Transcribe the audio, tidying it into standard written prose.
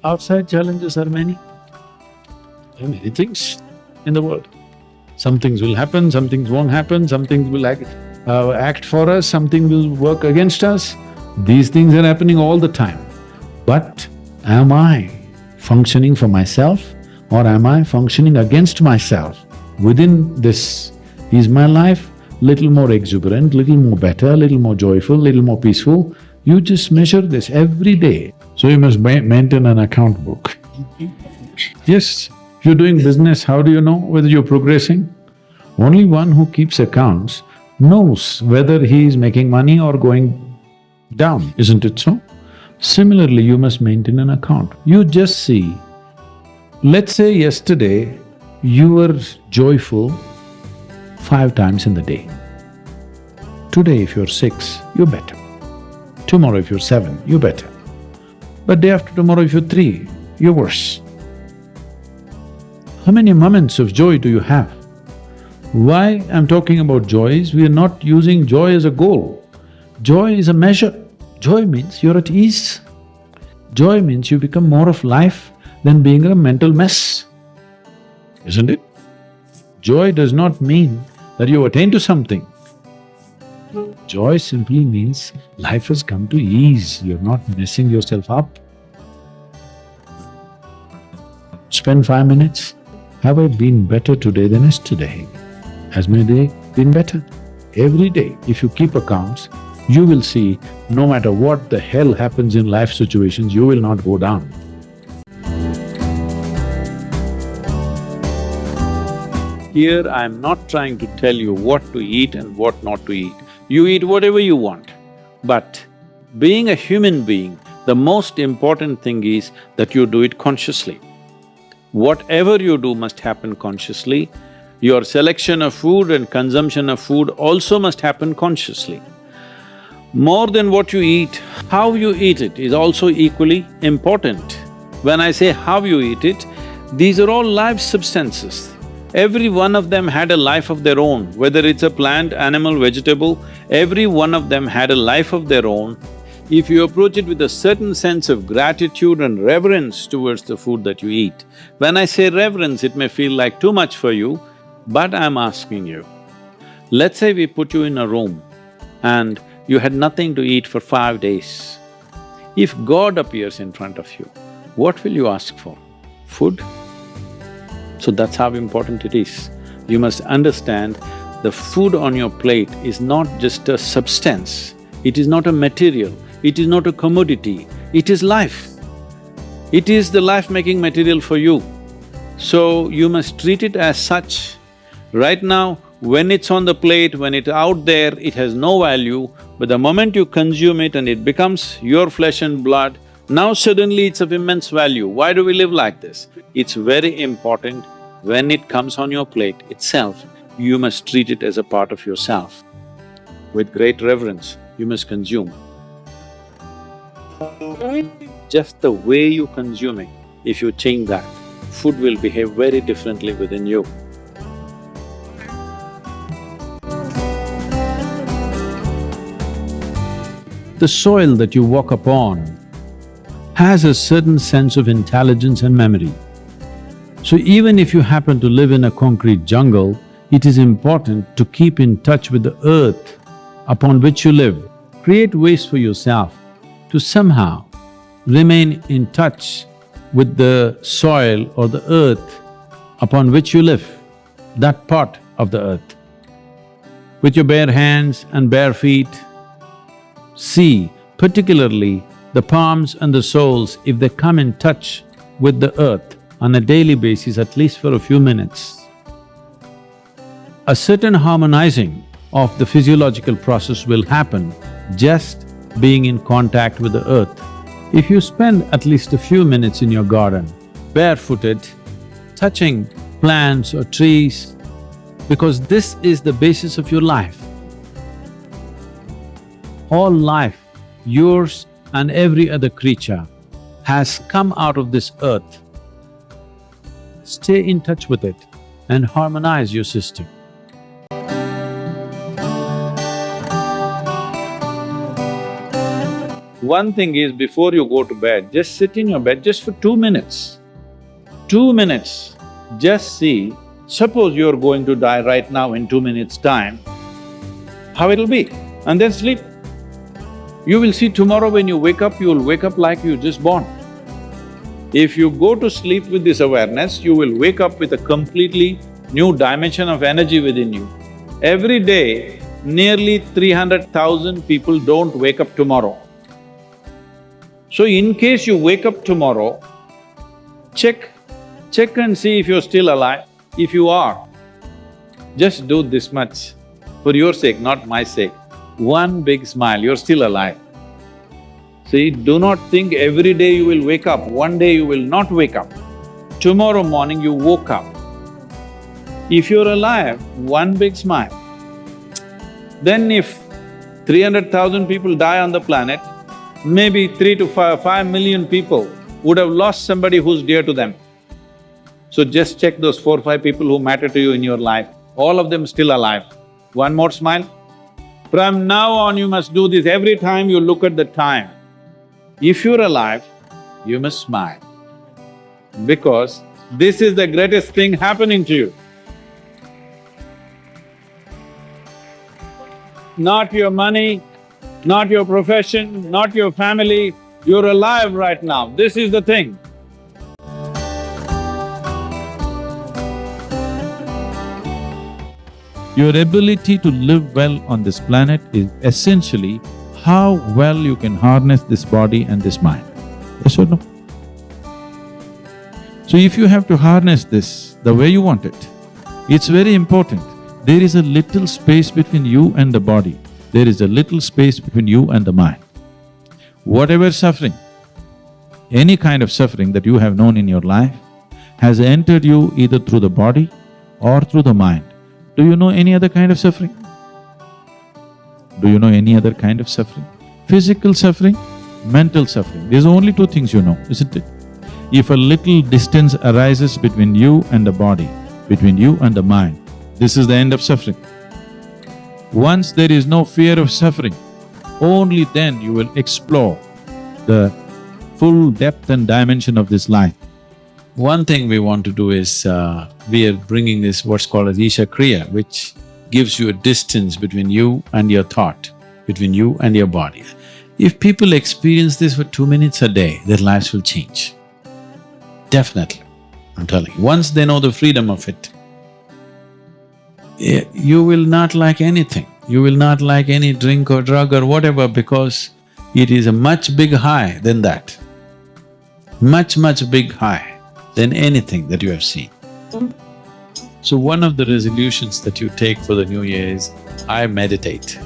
Outside challenges are many. There are many things in the world. Some things will happen, some things won't happen, some things will act for us, something will work against us. These things are happening all the time. But am I functioning for myself or am I functioning against myself? Within this, is my life little more exuberant, little more better, little more joyful, little more peaceful? You just measure this every day. So you must maintain an account book. Yes, if you're doing business, how do you know whether you're progressing? Only one who keeps accounts knows whether he is making money or going down, isn't it so? Similarly, you must maintain an account. You just see, let's say yesterday you were joyful 5 times in the day. Today if you're 6, you're better. Tomorrow if you're 7, you're better. But day after tomorrow if you're 3, you're worse. How many moments of joy do you have? Why I'm talking about joy is we are not using joy as a goal. Joy is a measure. Joy means you're at ease. Joy means you become more of life than being a mental mess, isn't it? Joy does not mean that you attain to something. Joy simply means life has come to ease, you're not messing yourself up. Spend 5 minutes. Have I been better today than yesterday? Has my day been better? Every day, if you keep accounts, you will see no matter what the hell happens in life situations, you will not go down. Here I'm not trying to tell you what to eat and what not to eat. You eat whatever you want. But being a human being, the most important thing is that you do it consciously. Whatever you do must happen consciously. Your selection of food and consumption of food also must happen consciously. More than what you eat, how you eat it is also equally important. When I say how you eat it, these are all live substances. Every one of them had a life of their own, whether it's a plant, animal, vegetable, every one of them had a life of their own. If you approach it with a certain sense of gratitude and reverence towards the food that you eat, when I say reverence, it may feel like too much for you, but I'm asking you, let's say we put you in a room and you had nothing to eat for 5 days. If God appears in front of you, what will you ask for? Food? So that's how important it is. You must understand the food on your plate is not just a substance, it is not a material, it is not a commodity, it is life. It is the life-making material for you. So you must treat it as such. Right now, when it's on the plate, when it's out there, it has no value, but the moment you consume it and it becomes your flesh and blood, now suddenly it's of immense value. Why do we live like this? It's very important, when it comes on your plate itself, you must treat it as a part of yourself. With great reverence, you must consume. Just the way you consume it, if you change that, food will behave very differently within you. The soil that you walk upon has a certain sense of intelligence and memory. So even if you happen to live in a concrete jungle, it is important to keep in touch with the earth upon which you live. Create ways for yourself to somehow remain in touch with the soil or the earth upon which you live, that part of the earth. With your bare hands and bare feet, see particularly the palms and the soles, if they come in touch with the earth on a daily basis, at least for a few minutes, a certain harmonizing of the physiological process will happen just being in contact with the earth. If you spend at least a few minutes in your garden, barefooted, touching plants or trees, because this is the basis of your life. All life, yours and every other creature, has come out of this earth. Stay in touch with it and harmonize your system. One thing is, before you go to bed, just sit in your bed just for 2 minutes. 2 minutes, just see, suppose you're going to die right now in 2 minutes' time, how it'll be, and then sleep. You will see tomorrow when you wake up, you will wake up like you just born. If you go to sleep with this awareness, you will wake up with a completely new dimension of energy within you. Every day, nearly 300,000 people don't wake up tomorrow. So in case you wake up tomorrow, check and see if you're still alive. If you are, just do this much, for your sake, not my sake. One big smile, you're still alive. See, do not think every day you will wake up, one day you will not wake up. Tomorrow morning you woke up. If you're alive, one big smile. Then if 300,000 people die on the planet, maybe 3 to 5 million people would have lost somebody who's dear to them. So just check those 4 or 5 people who matter to you in your life, all of them still alive. One more smile. From now on you must do this every time you look at the time. If you're alive, you must smile, because this is the greatest thing happening to you. Not your money, not your profession, not your family, you're alive right now, this is the thing. Your ability to live well on this planet is essentially how well you can harness this body and this mind. Yes or no? So if you have to harness this the way you want it, it's very important. There is a little space between you and the body. There is a little space between you and the mind. Whatever suffering, any kind of suffering that you have known in your life has entered you either through the body or through the mind. Do you know any other kind of suffering? Do you know any other kind of suffering? Physical suffering, mental suffering. These are only two things you know, isn't it? If a little distance arises between you and the body, between you and the mind, this is the end of suffering. Once there is no fear of suffering, only then you will explore the full depth and dimension of this life. One thing we want to do is, we are bringing this what's called as Isha Kriya, which gives you a distance between you and your thought, between you and your body. If people experience this for 2 minutes a day, their lives will change. Definitely, I'm telling you. Once they know the freedom of it, you will not like anything. You will not like any drink or drug or whatever, because it is a much big high than that. Much big high than anything that you have seen. So one of the resolutions that you take for the new year is, I meditate.